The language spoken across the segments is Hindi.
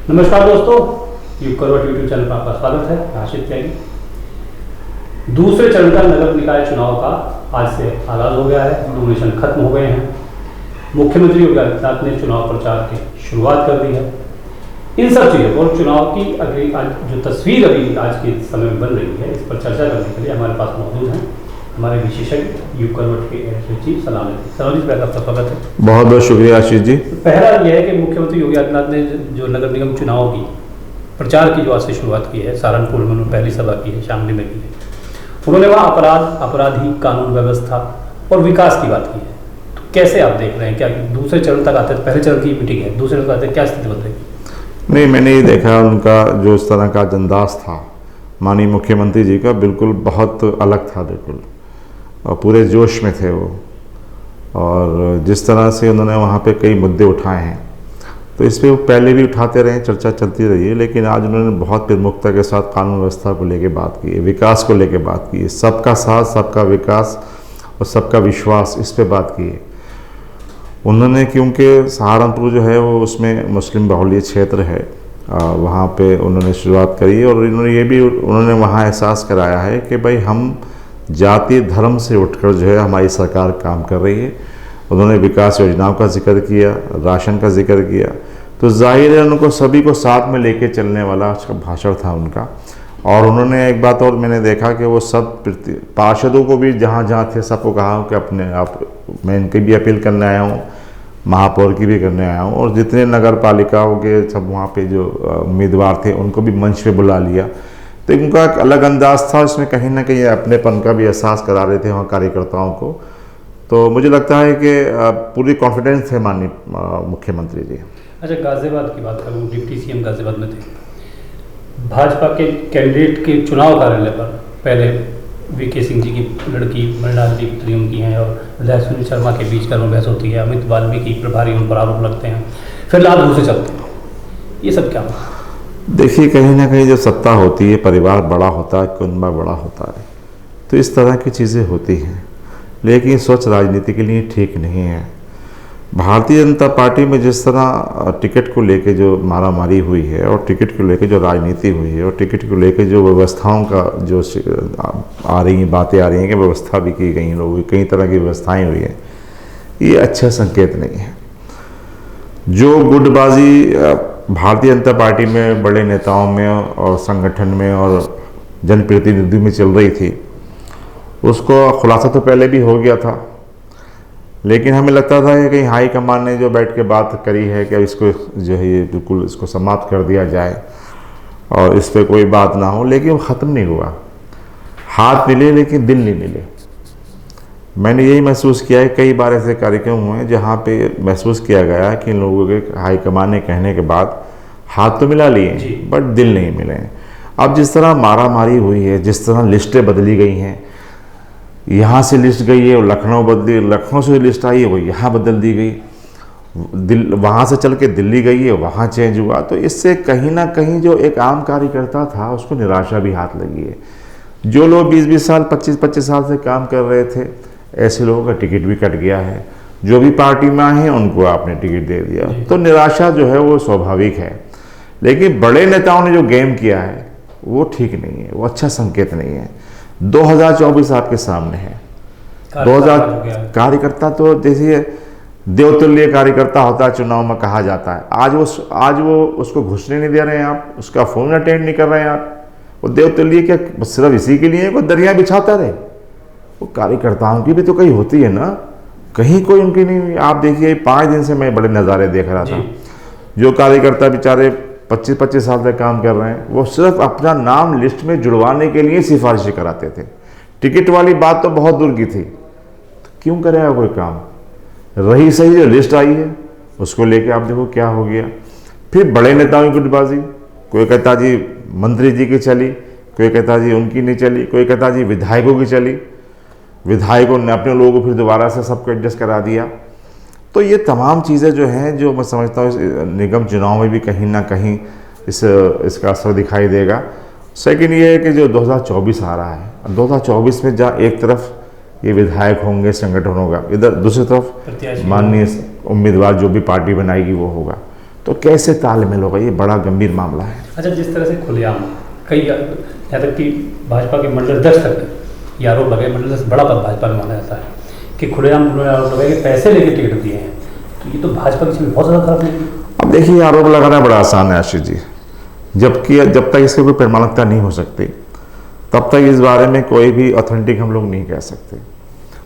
नमस्कार दोस्तों, युग करवट यूट्यूब चैनल पर आपका स्वागत है। आशित त्यागी। दूसरे चरण का नगर निकाय चुनाव का आज से आगाज हो गया है। नॉमिनेशन खत्म हो गए हैं। मुख्यमंत्री योगी आदित्यनाथ ने चुनाव प्रचार की शुरुआत कर दी है। इन सब चीज़ों और चुनाव की अगली जो तस्वीर अभी आज के समय में बन रही है, इस पर चर्चा करने के लिए हमारे पास मौजूद हैं हमारे विशेषज्ञ युग करवट के एडिटर चीफ सलाम जी, पहले आपका स्वागत है। बहुत बहुत शुक्रिया आशीष जी। पहला यह है कि मुख्यमंत्री योगी आदित्यनाथ ने जो नगर निगम चुनाव की प्रचार की जो आज से शुरुआत की है, सहारनपुर में उन्होंने पहली सभा की है, शामली में की है। उन्होंने वहाँ अपराधी कानून व्यवस्था और विकास की बात की है। तो कैसे आप देख रहे हैं, क्या दूसरे चरण तक आते हैं? पहले चरण की मीटिंग है, दूसरे चरण तक आते हैं, क्या स्थिति बन रही है? नहीं, मैंने ये देखा उनका जो इस तरह का अंदाज था माननीय मुख्यमंत्री जी का, बिल्कुल बहुत अलग था, बिल्कुल और पूरे जोश में थे वो। और जिस तरह से उन्होंने वहाँ पे कई मुद्दे उठाए हैं, तो इस पर वो पहले भी उठाते रहे, चर्चा चलती रही है, लेकिन आज उन्होंने बहुत प्रमुखता के साथ कानून व्यवस्था को लेकर बात की है, विकास को लेकर बात की है, सबका साथ, सबका विकास और सबका विश्वास, इस पे बात की है उन्होंने। क्योंकि सहारनपुर जो है वो उसमें मुस्लिम बहुल्य क्षेत्र है, वहाँ पे उन्होंने शुरुआत करी और उन्होंने वहाँ एहसास कराया है कि भाई हम जाति धर्म से उठकर जो है हमारी सरकार काम कर रही है। उन्होंने विकास योजनाओं का जिक्र किया, राशन का जिक्र किया, तो जाहिर है उनको सभी को साथ में लेके चलने वाला उसका भाषण था उनका। और उन्होंने एक बात और मैंने देखा कि वो सब पार्षदों को भी जहाँ जहाँ थे सबको कहा कि अपने आप, मैं इनकी भी अपील करने आया हूँ, महापौर की भी करने आया हूँ, और जितने नगर पालिकाओं के सब वहाँ पे जो उम्मीदवार थे उनको भी मंच पे बुला लिया। तो उनका एक अलग अंदाज था, इसमें कहीं ना कहीं अपनेपन का भी एहसास करा रहे थे वहाँ कार्यकर्ताओं को। तो मुझे लगता है कि पूरी कॉन्फिडेंस है माननीय मुख्यमंत्री जी। अच्छा, गाजियाबाद की बात करूँ, डिप्टी सीएम गाजियाबाद में थे। भाजपा के कैंडिडेट के चुनाव कार्यालय पर पहले वीके सिंह जी की लड़की मृणाल जी पुत्री उनकी हैं और विधायक सुनील शर्मा के बीच कर्म बहस होती है, अमित वाल्मीकि प्रभारी उन पर आरोप लगते हैं, फिर लाभ दूसरे चलते हैं। ये सब क्या हुआ? देखिए, कहीं ना कहीं जो सत्ता होती है, परिवार बड़ा होता है, कुनबा बड़ा होता है, तो इस तरह की चीज़ें होती हैं, लेकिन स्वच्छ राजनीति के लिए ठीक नहीं है। भारतीय जनता पार्टी में जिस तरह टिकट को लेके जो मारामारी हुई है और टिकट को लेके जो राजनीति हुई है और टिकट को लेके जो व्यवस्थाओं का जो आ रही हैं, बातें आ रही हैं कि व्यवस्था भी की गई, लोगों की कई तरह की व्यवस्थाएं हुई हैं, ये अच्छा संकेत नहीं है। जो गुटबाजी भारतीय जनता पार्टी में बड़े नेताओं में और संगठन में और जनप्रतिनिधि में चल रही थी, उसको खुलासा तो पहले भी हो गया था, लेकिन हमें लगता था कि कहीं हाई कमान ने जो बैठ के बात करी है कि इसको जो है ये बिल्कुल इसको समाप्त कर दिया जाए और इस पर कोई बात ना हो, लेकिन वो ख़त्म नहीं हुआ। हाथ मिले लेकिन दिल नहीं मिले। मैंने यही महसूस किया है, कई बार ऐसे कार्यक्रम हुए हैं जहाँ पे महसूस किया गया कि इन लोगों के हाईकमान ने कहने के बाद हाथ तो मिला लिए बट दिल नहीं मिले। अब जिस तरह मारामारी हुई है, जिस तरह लिस्टें बदली गई हैं, यहाँ से लिस्ट गई है लखनऊ बदली, लखनऊ से लिस्ट आई है वो यहाँ बदल दी गई, वहाँ से चल के दिल्ली गई है वहाँ चेंज हुआ, तो इससे कहीं ना कहीं जो एक आम कार्यकर्ता था उसको निराशा भी हाथ लगी है। जो लोग 20-20 साल 25-25 साल से काम कर रहे थे, ऐसे लोगों का टिकट भी कट गया है। जो भी पार्टी में आए हैं उनको आपने टिकट दे दिया, तो निराशा जो है वो स्वाभाविक है। लेकिन बड़े नेताओं ने जो गेम किया है वो ठीक नहीं है, वो अच्छा संकेत नहीं है। 2024 आपके सामने है। 2000 कार्यकर्ता तो जैसे देवतुल्य कार्यकर्ता होता है, चुनाव में कहा जाता है। आज वो उसको घुसने नहीं दे रहे हैं आप, उसका फोन अटेंड नहीं कर रहे हैं आप। वो देवतुल्य क्या सिर्फ इसी के लिए वो दरिया बिछाता रहे? वो कार्यकर्ताओं की भी तो कहीं होती है ना, कहीं कोई उनकी नहीं। आप देखिए 5 दिन से मैं बड़े नज़ारे देख रहा था, जो कार्यकर्ता बेचारे 25-25 साल से काम कर रहे हैं, वो सिर्फ अपना नाम लिस्ट में जुड़वाने के लिए सिफारिशें कराते थे। टिकट वाली बात तो बहुत दूर की थी, तो क्यों करेगा कोई काम? रही सही जो लिस्ट आई है उसको लेके आप देखो क्या हो गया। फिर बड़े नेताओं की गुटबाजी, कोई कहता जी मंत्री जी की चली, कोई कहता जी उनकी नहीं चली, कोई कहता जी विधायकों की चली, विधायकों ने अपने लोगों को फिर दोबारा से सबको एडजस्ट करा दिया। तो ये तमाम चीज़ें जो हैं, जो मैं समझता हूँ निगम चुनाव में भी कहीं ना कहीं इसका असर दिखाई देगा। सेकंड ये है कि जो 2024 आ रहा है, 2024 में जहाँ एक तरफ ये विधायक होंगे, संगठन होगा, इधर दूसरी तरफ माननीय उम्मीदवार जो भी पार्टी बनाएगी वो होगा। तो कैसे तालमेल होगा? ये बड़ा गंभीर मामला है। अच्छा, जिस तरह से खुलेआम कई, यहाँ तक कि भाजपा के मंडल अध्यक्ष तक ये आरोप लगे, मंडल से बड़ा पद भाजपा में माना जाता है कि खुलेआम उन्होंने आरोप लगाया कि पैसे लेके टिकट दिए हैं, तो ये तो भाजपा की छवि बहुत ज़्यादा खराब नहीं। अब देखिए, आरोप लगाना बड़ा आसान है आशीष जी, जब तक इसकी कोई प्रमाणिकता नहीं हो सकती तब तक इस बारे में कोई भी ऑथेंटिक हम लोग नहीं कह सकते।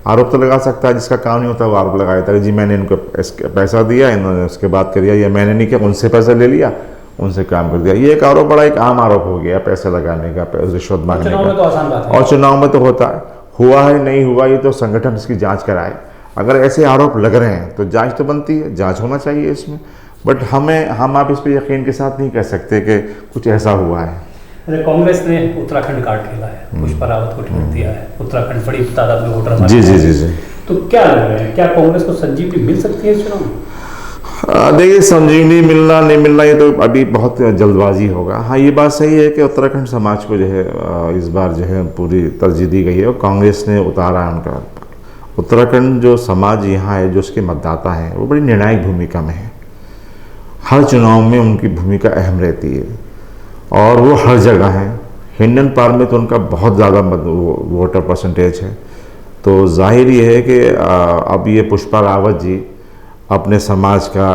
आरोप तो लगा सकता है, जिसका काम नहीं होता वो आरोप लगाया था कि जी मैंने इनको पैसा दिया, इन्होंने उसके बाद कर दिया, या मैंने नहीं किया, उनसे पैसा ले लिया, उनसे काम कर दिया। ये एक आरोप बड़ा एक आम आरोप हो गया, पैसे लगाने का, रिश्वत मांगने का। तो आसान बात है। और चुनाव में तो होता है, हुआ है नहीं हुआ ये तो संगठन इसकी जांच कराए। अगर ऐसे आरोप लग रहे हैं तो जांच तो बनती है, जांच होना चाहिए इसमें। बट हम आप इस पर यकीन के साथ नहीं कह सकते कि कुछ ऐसा हुआ है। कांग्रेस ने उत्तराखंड कार्ड खेला है, पुष्पा रावत को टिकट दिया है, उत्तराखंड बड़ी तादाद में वोटर। जी जी जी जी। तो क्या लग रहा है, क्या कांग्रेस को संजीवनी मिल सकती है इस चुनाव में? देखिए, संजीवनी मिलना नहीं मिलना ये तो अभी बहुत जल्दबाजी होगा। हाँ, ये बात सही है कि उत्तराखंड समाज को जो है इस बार जो है पूरी तरजीह दी गई है और कांग्रेस ने उतारा है उनका। उत्तराखंड जो समाज यहाँ है, जो उसके मतदाता हैं, वो बड़ी निर्णायक भूमिका में है। हर चुनाव में उनकी भूमिका अहम रहती है और वो हर जगह है। हिंडन पार में तो उनका बहुत ज़्यादा वोटर परसेंटेज है। तो जाहिर ये है कि अब ये पुष्पा रावत जी अपने समाज का,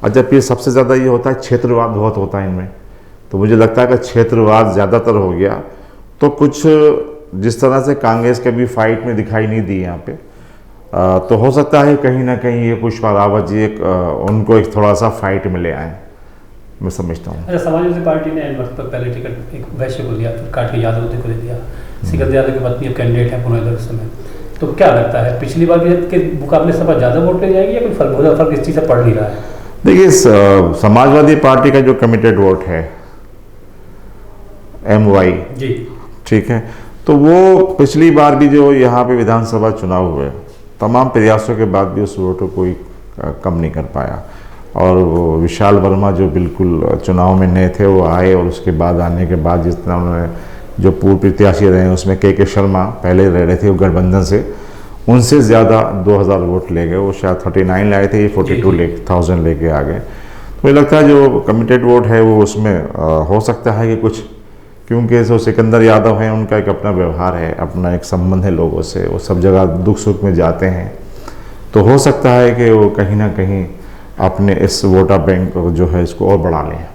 अच्छा फिर सबसे ज़्यादा ये होता है क्षेत्रवाद बहुत होता है इनमें, तो मुझे लगता है कि क्षेत्रवाद ज़्यादातर हो गया तो कुछ जिस तरह से कांग्रेस के भी फाइट में दिखाई नहीं दी यहाँ पे, तो हो सकता है कहीं ना कहीं ये पुष्पा रावत जी उनको एक थोड़ा सा फाइट में ले आए, मैं समझता हूँ। अच्छा, समाजवादी पार्टी ने वक्त पर पहले टिकट एक वैश्य को दिया, फिर काट के यादव को दे दिया। सिकंदर यादव की पत्नी अब कैंडिडेट है पुणे इस समय। तो क्या लगता है पिछली बार के मुकाबले सपा ज़्यादा वोट ले जाएगी या कोई फर्क इस चीज़ से पड़ नहीं रहा है? देखिए, समाजवादी पार्टी का जो कमिटेड वोट है MY जी, ठीक है, तो वो पिछली बार भी जो यहाँ पे विधानसभा चुनाव हुए तमाम प्रयासों के बाद भी उस वोट को कोई कम नहीं कर पाया। और वो विशाल वर्मा जो बिल्कुल चुनाव में नए थे, वो आए और उसके बाद आने के बाद जितना उन्होंने जो पूर्व प्रत्याशी रहे उसमें के शर्मा पहले रह रहे थे वो गठबंधन से, उनसे ज़्यादा 2000 वोट ले गए। वो शायद 39 लाए थे, ये 42,000 लेके आ गए। तो मुझे लगता है जो कमिटेड वोट है वो उसमें हो सकता है कि कुछ, क्योंकि जो सिकंदर यादव हैं उनका एक अपना व्यवहार है, अपना एक संबंध है लोगों से, वो सब जगह दुख सुख में जाते हैं, तो हो सकता है कि वो कहीं ना कहीं अपने इस वोटर बैंक जो है इसको और बढ़ा लें।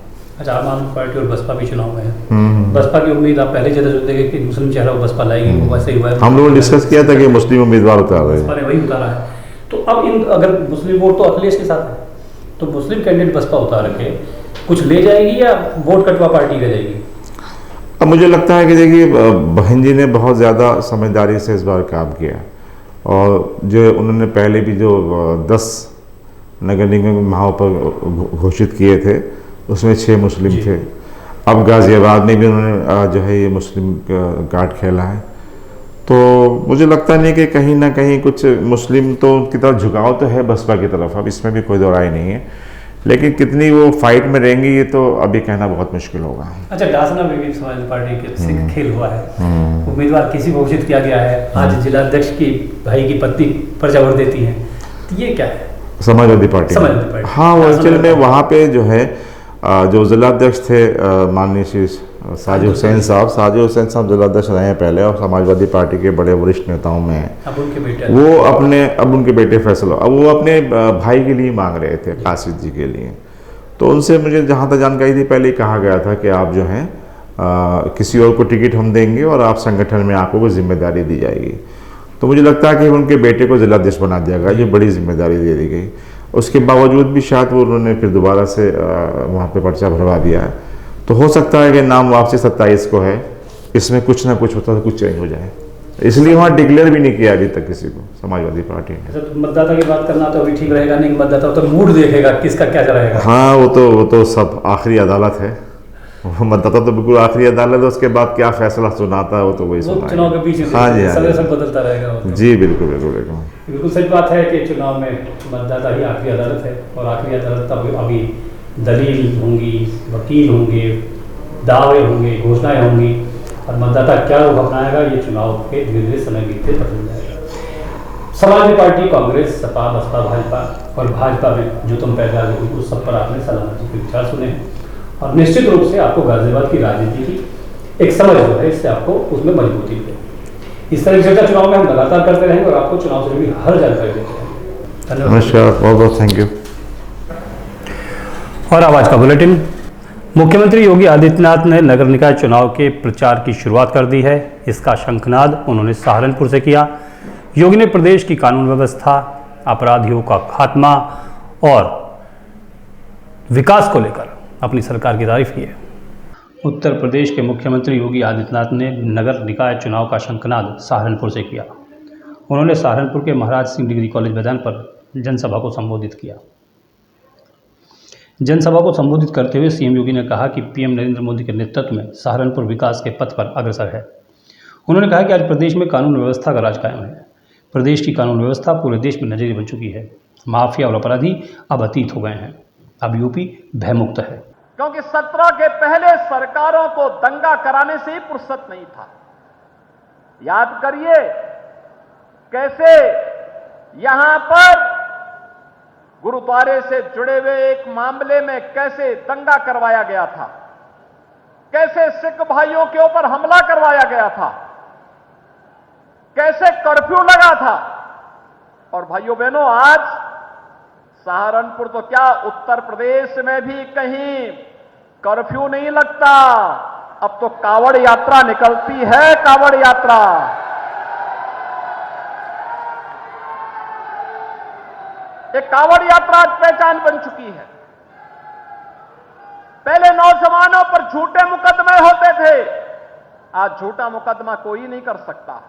अच्छा, आम आदमी पार्टी और बसपा भी चुनाव में है। बसपा की उम्मीद आप पहले जैसे सोचते कि मुस्लिम चेहरा बसपा लाएगी, वो वैसे ही हुआ है। हम लोगों ने डिस्कस किया था कि मुस्लिम उम्मीदवार उतार रहे हैं, बसपा ने वही उतारा है। तो अब अगर मुस्लिम वोट तो अखिलेश के साथ है, तो मुस्लिम कैंडिडेट बसपा उतार के कुछ ले जाएगी या वोट कटवा पार्टी रह जाएगी? अब मुझे लगता है कि देखिए, बहन जी ने बहुत ज़्यादा समझदारी से इस बार काम किया और जो उन्होंने पहले भी जो 10 नगर निगम महापौर घोषित किए थे उसमें 6 मुस्लिम थे। अब गाज़ियाबाद में भी उन्होंने जो है ये मुस्लिम कार्ड खेला है। तो मुझे लगता नहीं कि कहीं ना कहीं कुछ मुस्लिम तो उनकी तरफ झुकाव तो है बसपा की तरफ, अब इसमें भी कोई दो राय नहीं है, लेकिन कितनी वो फाइट में रहेंगी ये तो अभी कहना बहुत मुश्किल होगा। अच्छा, डासना में भी समाजवादी पार्टी के खेल हुआ है, उम्मीदवार किसी को घोषित किया गया है, आज जिलाध्यक्ष की भाई की पत्नी पर्चा भर देती है, तो ये क्या है? समाजवादी पार्टी। हाँ, वो एक्चुअल में वहाँ पे जो है जो जिलाध्यक्ष थे माननीय श्री साजिद हुसैन साहब जिलाध्यक्ष रहे हैं पहले और समाजवादी पार्टी के बड़े वरिष्ठ नेताओं में हैं। अब उनके बेटे अब उनके बेटे फैसल, अब वो अपने भाई के लिए मांग रहे थे, कासिद जी के लिए। तो उनसे मुझे जहाँ तक जानकारी थी पहले ही कहा गया था कि आप जो हैं किसी और को टिकट हम देंगे और आप संगठन में आपको जिम्मेदारी दी जाएगी। तो मुझे लगता है कि उनके बेटे को जिलाध्यक्ष बना दिया गया, ये बड़ी जिम्मेदारी दे दी गई। उसके बावजूद भी शायद वो उन्होंने फिर दोबारा से वहाँ पे पर्चा भरवा दिया है। तो हो सकता है कि नाम वापसी 27 को है, इसमें कुछ ना कुछ होता तो कुछ चेंज हो जाए, इसलिए वहाँ डिक्लेयर भी नहीं किया अभी तक किसी को समाजवादी पार्टी ने। अच्छा, तो मतदाता की बात करना तो अभी ठीक रहेगा नहीं, मतदाता तो मूड देखेगा किसका क्या रहेगा। हाँ, वो तो सब आखिरी अदालत है, मतदाता तो बिल्कुल आखिरी अदालत है, उसके बाद क्या फैसला सुनाता है वो तो वही सुना। चुनाव के बीच हाँ जी, सब बदलता रहेगा। जी बिल्कुल बिल्कुल बिल्कुल सच बात है कि चुनाव में मतदाता ही आखिरी अदालत है और आखिरी अदालत तब अभी दलील होंगी, वकील होंगे, दावे होंगे, घोषणाएं होंगी और मतदाता क्या रुख अपनाएगा ये चुनाव के धीरे धीरे समय बीतते पता चल जाएगा। समाजवादी पार्टी, कांग्रेस, सपा, बसपा, भाजपा और भाजपा में जो तुम पैदा हुई उस सब पर आपने सलामा जी के विचार सुने हैं और निश्चित रूप से आपको गाजियाबाद की राजनीति की एक समझ जो है इससे आपको उसमें मजबूती मिलेगी। इस तरह की चर्चा चुनाव में हम लगातार करते रहेंगे और आपको चुनाव से जुड़ी हर जानकारी देते रहेंगे। धन्यवाद। नमस्कार, बहुत बहुत थैंक यू। और अब आज का बुलेटिन। मुख्यमंत्री योगी आदित्यनाथ ने नगर निकाय चुनाव के प्रचार की शुरुआत कर दी है। इसका शंखनाद उन्होंने सहारनपुर से किया। योगी ने प्रदेश की कानून व्यवस्था, अपराधियों का खात्मा और विकास को लेकर अपनी सरकार की तारीफ की है। उत्तर प्रदेश के मुख्यमंत्री योगी आदित्यनाथ ने नगर निकाय चुनाव का शंखनाद सहारनपुर से किया। उन्होंने सहारनपुर के महाराज सिंह डिग्री कॉलेज मैदान पर जनसभा को संबोधित किया। जनसभा को संबोधित करते हुए सीएम योगी ने कहा कि पीएम नरेंद्र मोदी के नेतृत्व में सहारनपुर विकास के पथ पर अग्रसर है। उन्होंने कहा कि आज प्रदेश में कानून व्यवस्था का राज कायम है। प्रदेश की कानून व्यवस्था पूरे देश में नजरिए बन चुकी है। माफिया और अपराधी अब अतीत हो गए हैं। अब यूपी भयमुक्त है। क्योंकि 17 के पहले सरकारों को दंगा कराने से ही फुर्सत नहीं था। याद करिए कैसे यहां पर गुरुद्वारे से जुड़े हुए एक मामले में कैसे दंगा करवाया गया था, कैसे सिख भाइयों के ऊपर हमला करवाया गया था, कैसे कर्फ्यू लगा था। और भाइयों बहनों, आज सहारनपुर तो क्या उत्तर प्रदेश में भी कहीं कर्फ्यू नहीं लगता। अब तो कावड़ यात्रा निकलती है। कावड़ यात्रा एक कावड़ यात्रा आज पहचान बन चुकी है। पहले नौजवानों पर झूठे मुकदमे होते थे, आज झूठा मुकदमा कोई नहीं कर सकता।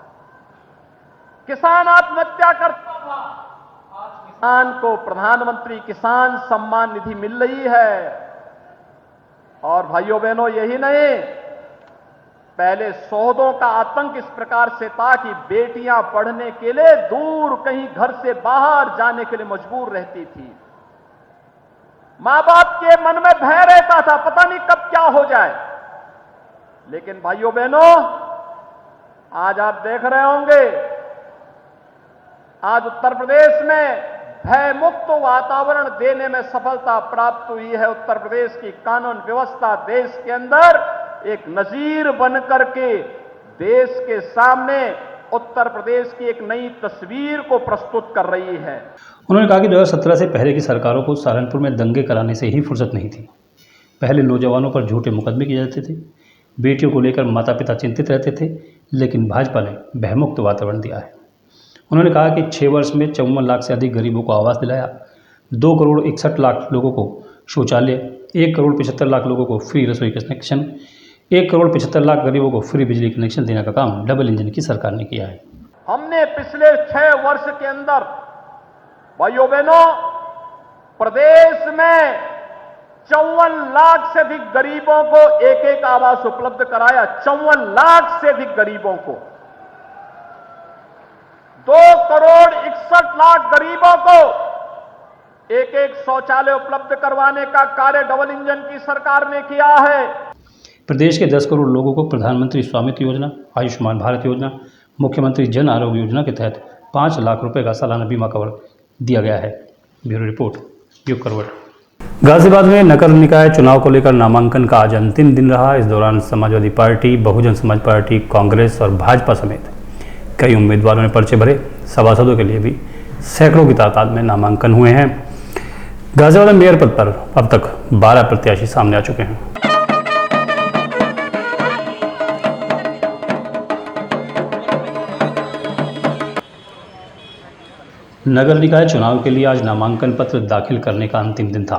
किसान आत्महत्या करता था, आज किसान को प्रधानमंत्री किसान सम्मान निधि मिल रही है। और भाइयों बहनों, यही नहीं, पहले सौदों का आतंक इस प्रकार से था कि बेटियां पढ़ने के लिए दूर कहीं घर से बाहर जाने के लिए मजबूर रहती थी। मां बाप के मन में भय रहता था, पता नहीं कब क्या हो जाए। लेकिन भाइयों बहनों, आज आप देख रहे होंगे, आज उत्तर प्रदेश में भयमुक्त वातावरण देने में सफलता प्राप्त हुई है। उत्तर प्रदेश की कानून व्यवस्था देश के अंदर एक नजीर बनकर के देश के सामने उत्तर प्रदेश की एक नई तस्वीर को प्रस्तुत कर रही है। उन्होंने कहा कि 2017 से पहले की सरकारों को सहारनपुर में दंगे कराने से ही फुर्सत नहीं थी। पहले नौजवानों पर झूठे मुकदमे किए जाते थे, बेटियों को लेकर माता पिता चिंतित रहते थे, लेकिन भाजपा ने भयमुक्त वातावरण दिया है। उन्होंने कहा कि 6 वर्ष में 54 लाख से अधिक गरीबों को आवास दिलाया, 2 करोड़ 61 लाख लोगों को शौचालय, 1 करोड़ 75 लाख लोगों को फ्री रसोई कनेक्शन, 1 करोड़ 75 लाख गरीबों को फ्री बिजली कनेक्शन देने का काम डबल इंजन की सरकार ने किया है। हमने पिछले 6 वर्ष के अंदर भाइयों बहनों प्रदेश में 54 लाख से अधिक गरीबों को एक आवास उपलब्ध कराया। 54 लाख से अधिक गरीबों को, 2 करोड़ 61 लाख गरीबों को एक शौचालय उपलब्ध करवाने का कार्य डबल इंजन की सरकार ने किया है। प्रदेश के 10 करोड़ लोगों को प्रधानमंत्री स्वामित्व योजना, आयुष्मान भारत योजना, मुख्यमंत्री जन आरोग्य योजना के तहत 5 लाख रुपए का सालाना बीमा कवर दिया गया है। ब्यूरो रिपोर्ट, युग करवट। गाजियाबाद में नगर निकाय चुनाव को लेकर नामांकन का आज अंतिम दिन रहा। इस दौरान समाजवादी पार्टी, बहुजन समाज पार्टी, कांग्रेस और भाजपा समेत कई उम्मीदवारों ने पर्चे भरे। सभासदों के लिए भी सैकड़ों की तादाद में नामांकन हुए हैं। गाजियाबाद में मेयर पद पर अब तक 12 प्रत्याशी सामने आ चुके हैं। नगर निकाय चुनाव के लिए आज नामांकन पत्र दाखिल करने का अंतिम दिन था।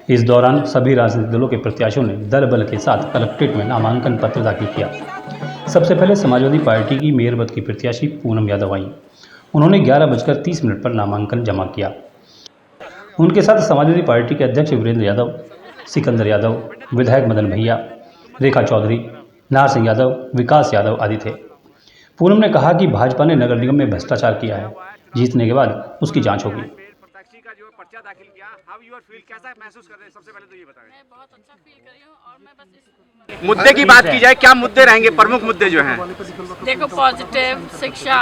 इस दौरान सभी राजनीतिक दलों के प्रत्याशियों ने दल बल के साथ कलेक्ट्रेट में नामांकन पत्र दाखिल किया। सबसे पहले समाजवादी पार्टी की मेयर पद की प्रत्याशी पूनम यादव आई। उन्होंने 11:30 पर नामांकन जमा किया। उनके साथ समाजवादी पार्टी के अध्यक्ष वीरेंद्र यादव, सिकंदर यादव, विधायक मदन भैया, रेखा चौधरी, नार सिंह यादव, विकास यादव आदि थे। पूनम ने कहा कि भाजपा ने नगर निगम में भ्रष्टाचार किया है, जीतने के बाद उसकी जांच होगी। पर्चा दाखिल किया, हाउ यू आर फील, कैसा महसूस कर रहे हैं, सबसे पहले तो ये बताएं। मैं बहुत अच्छा फील कर रही हूँ और मैं बस इस मुद्दे की बात की जाए, क्या मुद्दे रहेंगे प्रमुख मुद्दे जो हैं? देखो पॉजिटिव शिक्षा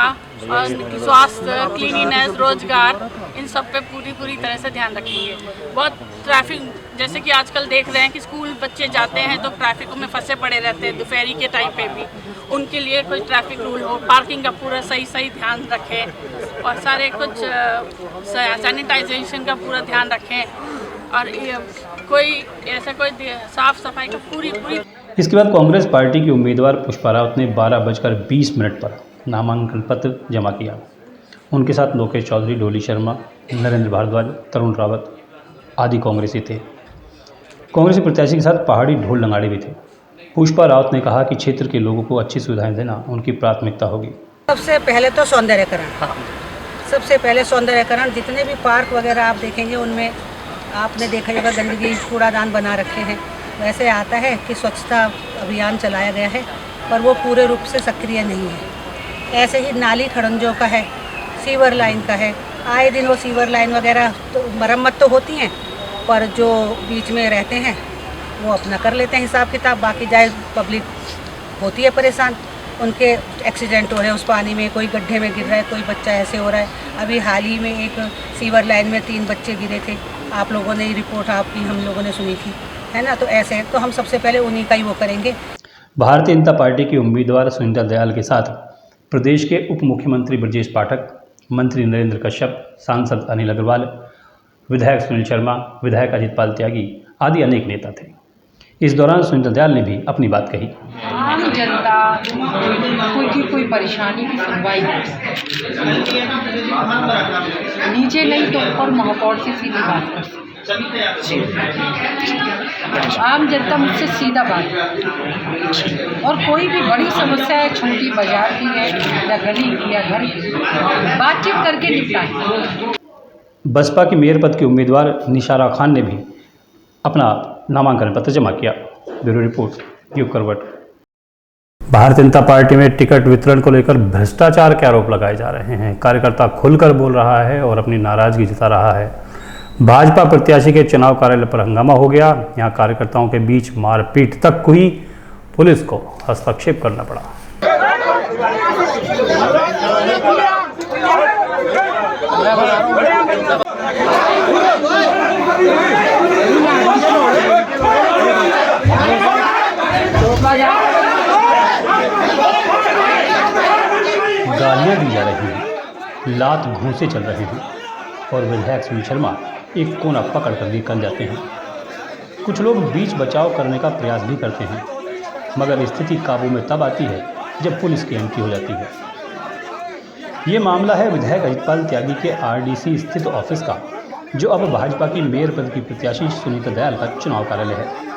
और स्वास्थ्य, क्लीनिनेस, रोजगार, इन सब पे पूरी तरह से ध्यान रखेंगे। बहुत ट्रैफिक, जैसे कि आजकल देख रहे हैं कि स्कूल बच्चे जाते हैं तो ट्रैफिक में फंसे पड़े रहते हैं दोपहरी के टाइम पे भी, उनके लिए कोई ट्रैफिक रूल हो, पार्किंग का पूरा सही ध्यान रखें और सारे कुछ सैनिटाइजेशन का पूरा ध्यान रखें और कोई ऐसा कोई साफ सफाई का पूरी इसके बाद कांग्रेस पार्टी की उम्मीदवार पुष्पा रावत ने 12:20 पर नामांकन पत्र जमा किया। उनके साथ लोकेश चौधरी, डोली शर्मा, नरेंद्र भारद्वाज, तरुण रावत आदि कांग्रेसी थे। कांग्रेसी प्रत्याशी के साथ पहाड़ी ढोल नगाड़े भी थे। पुष्पा रावत ने कहा कि क्षेत्र के लोगों को अच्छी सुविधाएं देना उनकी प्राथमिकता होगी। सबसे पहले तो सौंदर्यकरण, सबसे पहले सौंदर्यकरण। जितने भी पार्क वगैरह आप देखेंगे उनमें आपने देखा होगा गंदगी, कूड़ादान बना रखे हैं। वैसे आता है कि स्वच्छता अभियान चलाया गया है पर वो पूरे रूप से सक्रिय नहीं है। ऐसे ही नाली खड़ंजों का है, सीवर लाइन का है, आए दिन वो सीवर लाइन वगैरह तो मरम्मत तो होती हैं पर जो बीच में रहते हैं वो अपना कर लेते हैं हिसाब किताब, बाकी जाए पब्लिक होती है परेशान। उनके एक्सीडेंट हो रहे हैं उस पानी में, कोई गड्ढे में गिर रहा है, कोई बच्चा ऐसे हो रहा है। अभी हाल ही में एक सीवर लाइन में 3 बच्चे गिरे थे, आप लोगों ने रिपोर्ट आपकी हम लोगों ने सुनी थी, है ना। तो ऐसे है तो हम सबसे पहले उन्हीं का ही वो करेंगे। भारतीय जनता पार्टी की उम्मीदवार सुनीता दयाल के साथ प्रदेश के उप मुख्यमंत्री ब्रजेश पाठक, मंत्री नरेंद्र कश्यप, सांसद अनिल अग्रवाल, विधायक सुनील शर्मा, विधायक अजितपाल त्यागी आदि अनेक नेता थे। इस दौरान सुनीता दयाल ने भी अपनी बात कही। आम जनता कोई परेशानी की सुनवाई नीचे नहीं तो ऊपर महापौर से सीधी बात कर सकते, आम जनता मुझसे सीधा बात और कोई भी बड़ी समस्या है, छोटी बाजार की है या गली की या घर की, बातचीत करके निपटाएं। बसपा की मेयर पद की उम्मीदवार निशारा खान ने भी अपना नामांकन पत्र जमा किया। ब्यूरो रिपोर्ट, युग करवट। भारतीय जनता पार्टी में टिकट वितरण को लेकर भ्रष्टाचार के आरोप लगाए जा रहे हैं। कार्यकर्ता खुलकर बोल रहा है और अपनी नाराजगी जता रहा है। भाजपा प्रत्याशी के चुनाव कार्यालय पर हंगामा हो गया। यहां कार्यकर्ताओं के बीच मारपीट तक हुई, पुलिस को हस्तक्षेप करना पड़ा। गालियां दी जा रही हैं, लात घूंसे चल रहे हैं और विधायक सुनील शर्मा एक कोना पकड़ कर निकल जाते हैं। कुछ लोग बीच बचाव करने का प्रयास भी करते हैं, मगर स्थिति काबू में तब आती है जब पुलिस की एंट्री हो जाती है। ये मामला है विधायक अजितपाल त्यागी के आरडीसी स्थित ऑफिस का, जो अब भाजपा की मेयर पद की प्रत्याशी सुनीता दयाल का चुनाव कार्यालय है।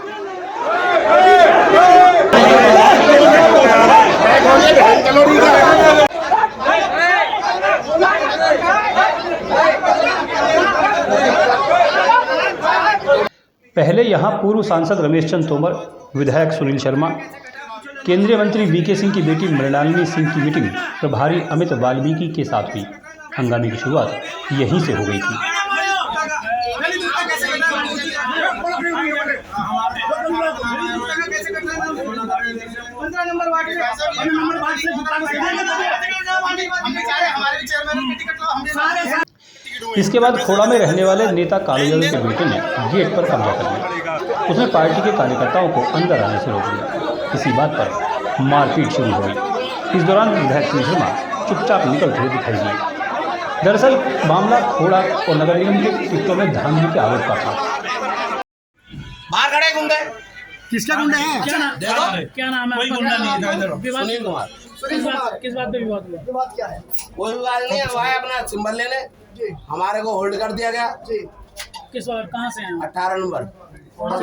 पहले यहां पूर्व सांसद रमेश चंद्र तोमर, विधायक सुनील शर्मा, केंद्रीय मंत्री वीके सिंह की बेटी मृणालिनी सिंह की मीटिंग प्रभारी अमित वाल्मीकि के साथ हुई। हंगामे की शुरुआत यहीं से हो गई थी। इसके बाद खोड़ा में रहने वाले नेता कालू यादव के बेटे ने गेट पर कब्जा कर लिया। उसने पार्टी के कार्यकर्ताओं को अंदर आने से रोक दिया। इसी बात पर मारपीट शुरू हो गई। इस दौरान विधायक सुनील शर्मा चुपचाप निकलते हुए दिखाई दिए। दरअसल मामला खोड़ा और नगर निगम के टिकटों में धांधली के आरोप का था। बाहर खड़े गुंडे, किसके गुंडे हैं? क्या नाम है? कोई गुंडा नहीं था इधर। सुनील कुमार। किस बात पे विवाद हुआ? विवाद क्या है? कोई विवाद नहीं है, वहाँ अपना सिंबल लेने हमारे को होल्ड कर दिया गया। किस बार कहाँ से हैं? 18 नंबर।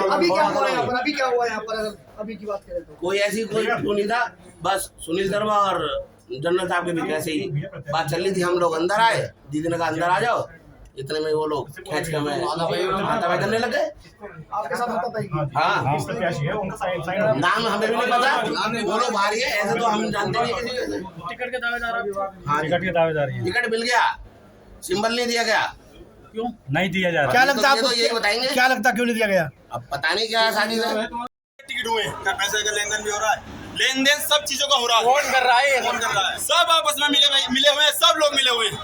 अभी क्या हुआ यहाँ पर? अभी क्या हुआ यहाँ पर? अभी की बात करें तो कोई ऐसी कोई नहीं था, बस सुनील शर्मा और जनरल साहब के बीच ऐसे ही बात चल रही थी। हम लोग अंदर आए, दीदी ने कहा अंदर आ जाओ, इतने में वो लोग खींच के हमें हाथापाई करने लगे। आपके साथ हाथापाई? हाँ, नाम हमें भी नहीं पता, वो लोग बाहर है, ऐसे तो हम जानते नहीं किसी को। टिकट के दावेदार? हाँ, टिकट के दावेदार। टिकट मिल गया, सिंबल नहीं दिया गया, क्यों नहीं दिया जा क्या लगता है तो आपको? यही बताएंगे। क्या लगता है क्यों नहीं दिया गया? अब पता नहीं क्या आसानी से टिकट हुए क्या पैसे का लेन देन भी हो रहा है, लेन देन सब चीजों का हो रहा है। कौन कर रहा है? सब आपस में मिले हुए हैं, सब लोग मिले हुए हैं।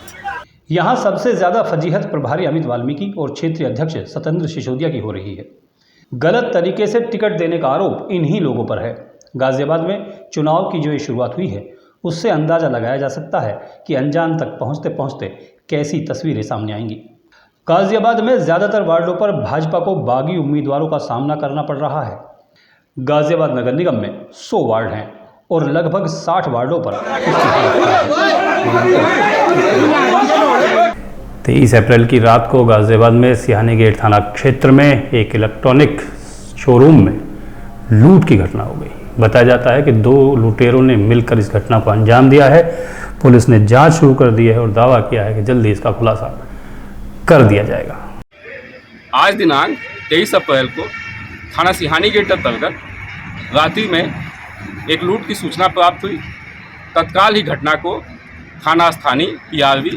यहाँ सबसे ज्यादा फजीहत प्रभारी अमित वाल्मीकि और क्षेत्रीय अध्यक्ष सत्येंद्र सिसोदिया की हो रही है। गलत तरीके से टिकट देने का आरोप इन्हीं लोगों पर है। गाजियाबाद में चुनाव की जो ये शुरुआत हुई है उससे अंदाज़ा लगाया जा सकता है कि अंजाम तक पहुंचते पहुंचते कैसी तस्वीरें सामने आएंगी। गाजियाबाद में ज़्यादातर वार्डों पर भाजपा को बागी उम्मीदवारों का सामना करना पड़ रहा है। गाजियाबाद नगर निगम में 100 वार्ड हैं और लगभग 60 वार्डों पर 23 अप्रैल की रात को गाजियाबाद में सिहानी गेट थाना क्षेत्र में एक इलेक्ट्रॉनिक शोरूम में लूट की घटना हो गई। बताया जाता है कि 2 लुटेरों ने मिलकर इस घटना को अंजाम दिया है। पुलिस ने जांच शुरू कर दी है और दावा किया है कि जल्दी इसका खुलासा कर दिया जाएगा। आज दिनांक 23 अप्रैल को थाना सिहानी गेट अंतर्गत रात्रि में एक लूट की सूचना प्राप्त हुई। तत्काल ही घटना को थाना स्थानीय पीआरवी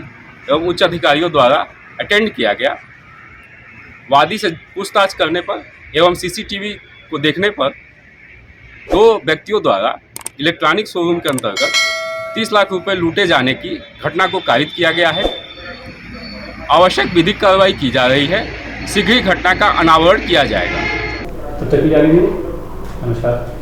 एवं उच्च अधिकारियों द्वारा अटेंड किया गया। वादी से पूछताछ करने पर एवं सीसीटीवी को देखने पर 2 व्यक्तियों द्वारा इलेक्ट्रॉनिक शोरूम के अंतर्गत 30 लाख रुपए लूटे जाने की घटना को कारित किया गया है। आवश्यक विधिक कार्रवाई की जा रही है। शीघ्र ही घटना का अनावरण किया जाएगा। तब तक की जाएगी। नमस्कार।